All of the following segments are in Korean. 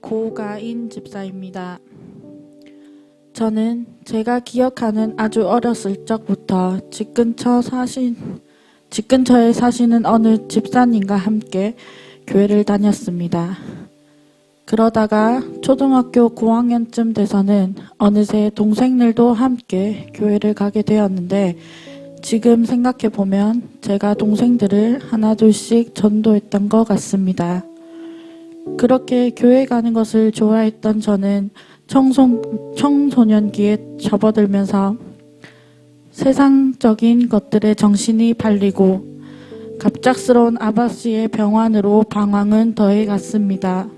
고가인 집사입니다. 저는 제가 기억하는 아주 어렸을 적부터 집 근처에 사시는 어느 집사님과 함께 교회를 다녔습니다. 그러다가 초등학교 고학년쯤 돼서는 어느새 동생들도 함께 교회를 가게 되었는데, 지금 생각해보면 제가 동생들을 하나둘씩 전도했던 것 같습니다. 그렇게 교회 가는 것을 좋아했던 저는 청소년기에 접어들면서 세상적인 것들에 정신이 팔리고 갑작스러운 아버지의 병환으로 방황은 더해갔습니다.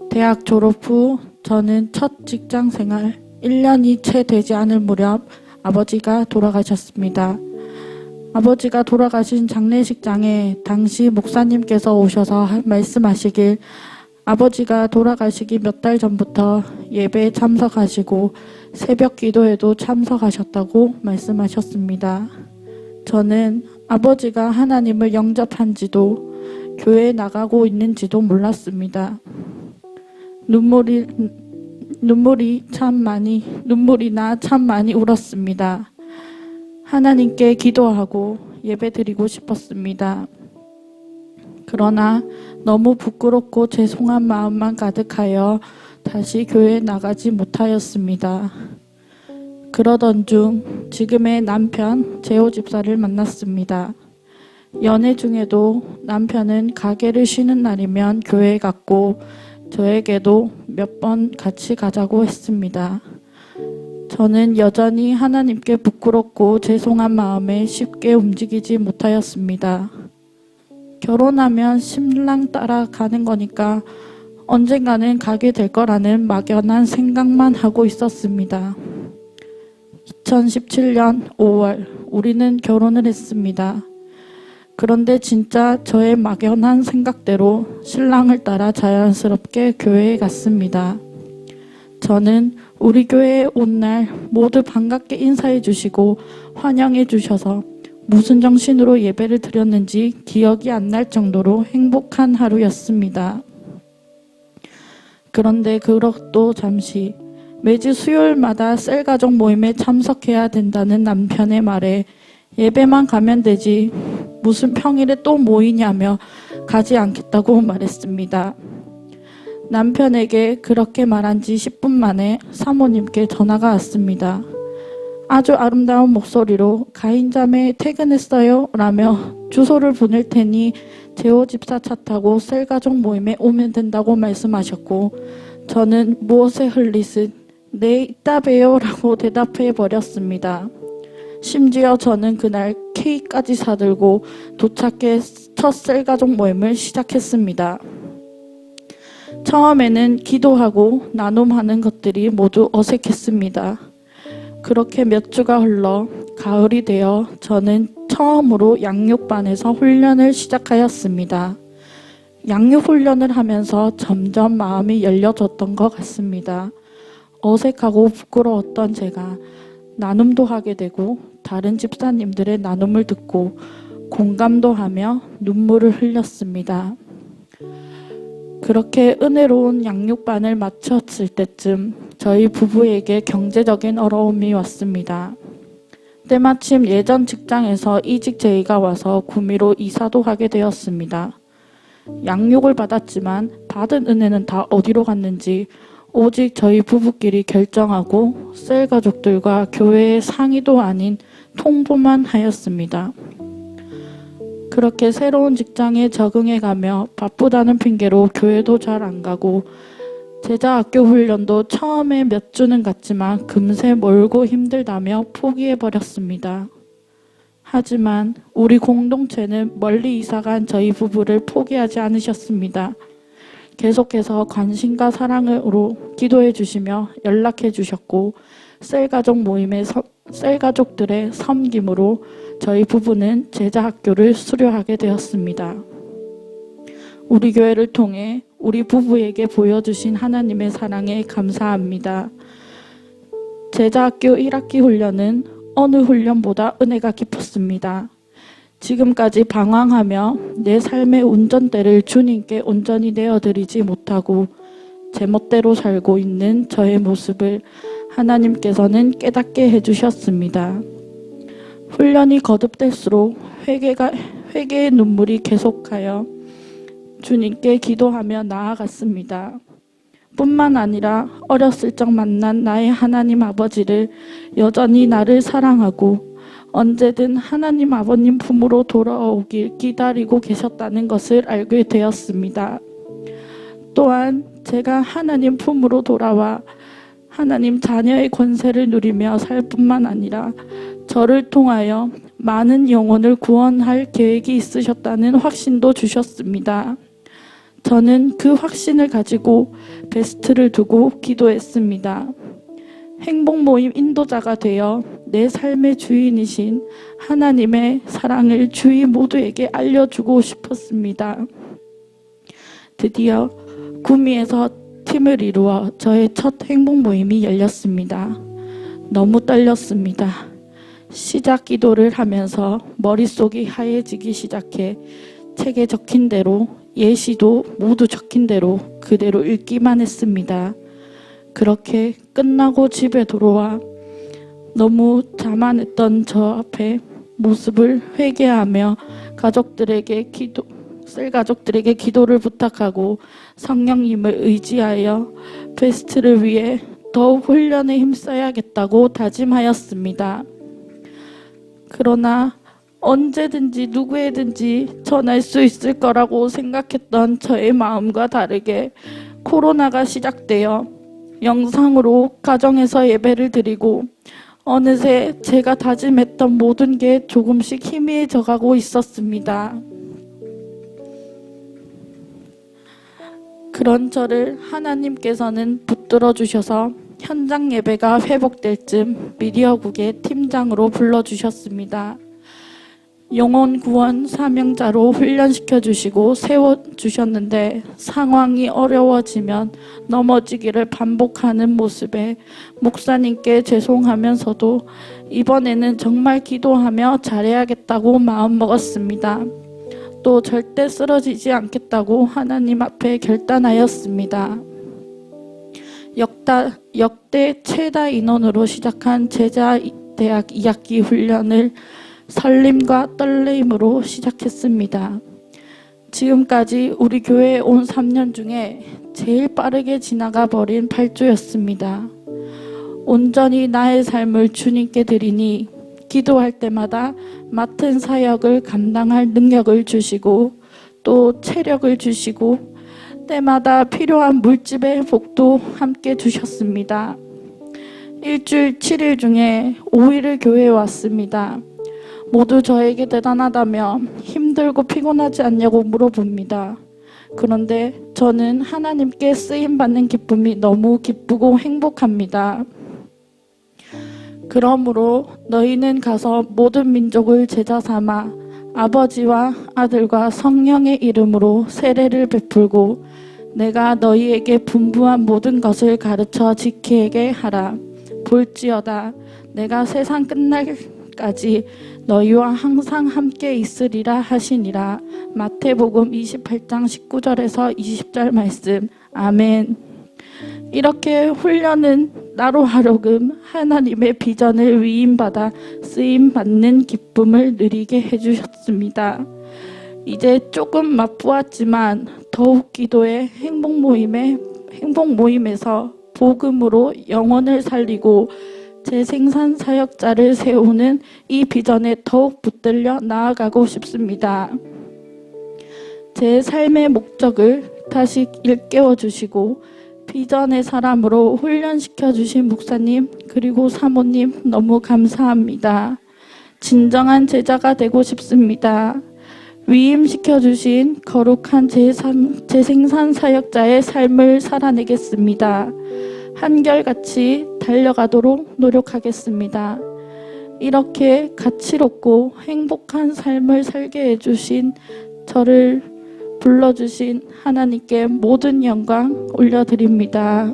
대학 졸업 후 저는 첫 직장 생활 1년이 채 되지 않을 무렵 아버지가 돌아가셨습니다. 아버지가 돌아가신 장례식장에 당시 목사님께서 오셔서 말씀하시길, 아버지가 돌아가시기 몇 달 전부터 예배에 참석하시고 새벽 기도에도 참석하셨다고 말씀하셨습니다. 저는 아버지가 하나님을 영접한지도 교회에 나가고 있는지도 몰랐습니다. 눈물이 나 참 많이 울었습니다. 하나님께 기도하고 예배드리고 싶었습니다. 그러나 너무 부끄럽고 죄송한 마음만 가득하여 다시 교회에 나가지 못하였습니다. 그러던 중 지금의 남편 재호 집사를 만났습니다. 연애 중에도 남편은 가게를 쉬는 날이면 교회에 갔고 저에게도 몇 번 같이 가자고 했습니다. 저는 여전히 하나님께 부끄럽고 죄송한 마음에 쉽게 움직이지 못하였습니다. 결혼하면 신랑 따라 가는 거니까 언젠가는 가게 될 거라는 막연한 생각만 하고 있었습니다. 2017년 5월 우리는 결혼을 했습니다. 그런데 진짜 저의 막연한 생각대로 신랑을 따라 자연스럽게 교회에 갔습니다. 저는 우리 교회에 온 날 모두 반갑게 인사해 주시고 환영해 주셔서 무슨 정신으로 예배를 드렸는지 기억이 안 날 정도로 행복한 하루였습니다. 그런데 그것도 잠시, 매주 수요일마다 셀가족 모임에 참석해야 된다는 남편의 말에 예배만 가면 되지 무슨 평일에 또 모이냐며 가지 않겠다고 말했습니다. 남편에게 그렇게 말한 지 10분 만에 사모님께 전화가 왔습니다. 아주 아름다운 목소리로 가인자매 퇴근했어요? 라며 주소를 보낼 테니 재호 집사 차 타고 셀가족 모임에 오면 된다고 말씀하셨고, 저는 무엇에 흘리듯 네 이따 봬요 라고 대답해 버렸습니다. 심지어 저는 그날 케이크까지 사들고 도착해 첫 셀가족 모임을 시작했습니다. 처음에는 기도하고 나눔하는 것들이 모두 어색했습니다. 그렇게 몇 주가 흘러 가을이 되어 저는 처음으로 양육반에서 훈련을 시작하였습니다. 양육 훈련을 하면서 점점 마음이 열려졌던 것 같습니다. 어색하고 부끄러웠던 제가 나눔도 하게 되고 다른 집사님들의 나눔을 듣고 공감도 하며 눈물을 흘렸습니다. 그렇게 은혜로운 양육반을 마쳤을 때쯤 저희 부부에게 경제적인 어려움이 왔습니다. 때마침 예전 직장에서 이직 제의가 와서 구미로 이사도 하게 되었습니다. 양육을 받았지만 받은 은혜는 다 어디로 갔는지 오직 저희 부부끼리 결정하고 셀 가족들과 교회의 상의도 아닌 통보만 하였습니다. 그렇게 새로운 직장에 적응해가며 바쁘다는 핑계로 교회도 잘 안 가고 제자학교 훈련도 처음에 몇 주는 갔지만 금세 멀고 힘들다며 포기해버렸습니다. 하지만 우리 공동체는 멀리 이사간 저희 부부를 포기하지 않으셨습니다. 계속해서 관심과 사랑으로 기도해 주시며 연락해 주셨고 셀가족들의 섬김으로 저희 부부는 제자학교를 수료하게 되었습니다. 우리 교회를 통해 우리 부부에게 보여주신 하나님의 사랑에 감사합니다. 제자학교 1학기 훈련은 어느 훈련보다 은혜가 깊었습니다. 지금까지 방황하며 내 삶의 운전대를 주님께 온전히 내어드리지 못하고 제멋대로 살고 있는 저의 모습을 하나님께서는 깨닫게 해주셨습니다. 훈련이 거듭될수록 회개의 눈물이 계속하여 주님께 기도하며 나아갔습니다. 뿐만 아니라 어렸을 적 만난 나의 하나님 아버지를 여전히 나를 사랑하고 언제든 하나님 아버님 품으로 돌아오길 기다리고 계셨다는 것을 알게 되었습니다. 또한 제가 하나님 품으로 돌아와 하나님 자녀의 권세를 누리며 살 뿐만 아니라 저를 통하여 많은 영혼을 구원할 계획이 있으셨다는 확신도 주셨습니다. 저는 그 확신을 가지고 베스트를 두고 기도했습니다. 행복 모임 인도자가 되어 내 삶의 주인이신 하나님의 사랑을 주위 모두에게 알려주고 싶었습니다. 드디어 구미에서 팀을 이루어 저의 첫 행복 모임이 열렸습니다. 너무 떨렸습니다. 시작 기도를 하면서 머릿속이 하얘지기 시작해 책에 적힌 대로 예시도 모두 적힌 대로 그대로 읽기만 했습니다. 그렇게 끝나고 집에 돌아와 너무 자만했던 저 앞에 모습을 회개하며 셀 가족들에게 기도를 부탁하고 성령님을 의지하여 베스트를 위해 더욱 훈련에 힘써야겠다고 다짐하였습니다. 그러나 언제든지 누구에든지 전할 수 있을 거라고 생각했던 저의 마음과 다르게 코로나가 시작되어 영상으로 가정에서 예배를 드리고 어느새 제가 다짐했던 모든 게 조금씩 희미해져 가고 있었습니다. 그런 저를 하나님께서는 붙들어 주셔서 현장 예배가 회복될 즈음 미디어국의 팀장으로 불러주셨습니다. 영혼 구원 사명자로 훈련시켜 주시고 세워주셨는데 상황이 어려워지면 넘어지기를 반복하는 모습에 목사님께 죄송하면서도 이번에는 정말 기도하며 잘해야겠다고 마음먹었습니다. 또 절대 쓰러지지 않겠다고 하나님 앞에 결단하였습니다. 역대 최다 인원으로 시작한 제자대학 2학기 훈련을 설렘과 떨림으로 시작했습니다. 지금까지 우리 교회에 온 3년 중에 제일 빠르게 지나가 버린 8주였습니다. 온전히 나의 삶을 주님께 드리니 기도할 때마다 맡은 사역을 감당할 능력을 주시고 또 체력을 주시고 때마다 필요한 물집의 복도 함께 주셨습니다. 일주일 7일 중에 5일을 교회에 왔습니다. 모두 저에게 대단하다며 힘들고 피곤하지 않냐고 물어봅니다. 그런데 저는 하나님께 쓰임받는 기쁨이 너무 기쁘고 행복합니다. 그러므로 너희는 가서 모든 민족을 제자 삼아 아버지와 아들과 성령의 이름으로 세례를 베풀고 내가 너희에게 분부한 모든 것을 가르쳐 지키게 하라. 볼지어다 내가 세상 끝날까지 너희와 항상 함께 있으리라 하시니라. 마태복음 28장 19절에서 20절 말씀. 아멘. 이렇게 훈련은 나로 하여금 하나님의 비전을 위임받아 쓰임받는 기쁨을 누리게 해주셨습니다. 이제 조금 맛보았지만 더욱 기도의 행복 모임에서 복음으로 영혼을 살리고 재생산 사역자를 세우는 이 비전에 더욱 붙들려 나아가고 싶습니다. 제 삶의 목적을 다시 일깨워 주시고 비전의 사람으로 훈련시켜 주신 목사님 그리고 사모님 너무 감사합니다. 진정한 제자가 되고 싶습니다. 위임시켜 주신 거룩한 재생산 사역자의 삶을 살아내겠습니다. 한결같이 달려가도록 노력하겠습니다. 이렇게 가치롭고 행복한 삶을 살게 해주신 저를 불러주신 하나님께 모든 영광 올려드립니다.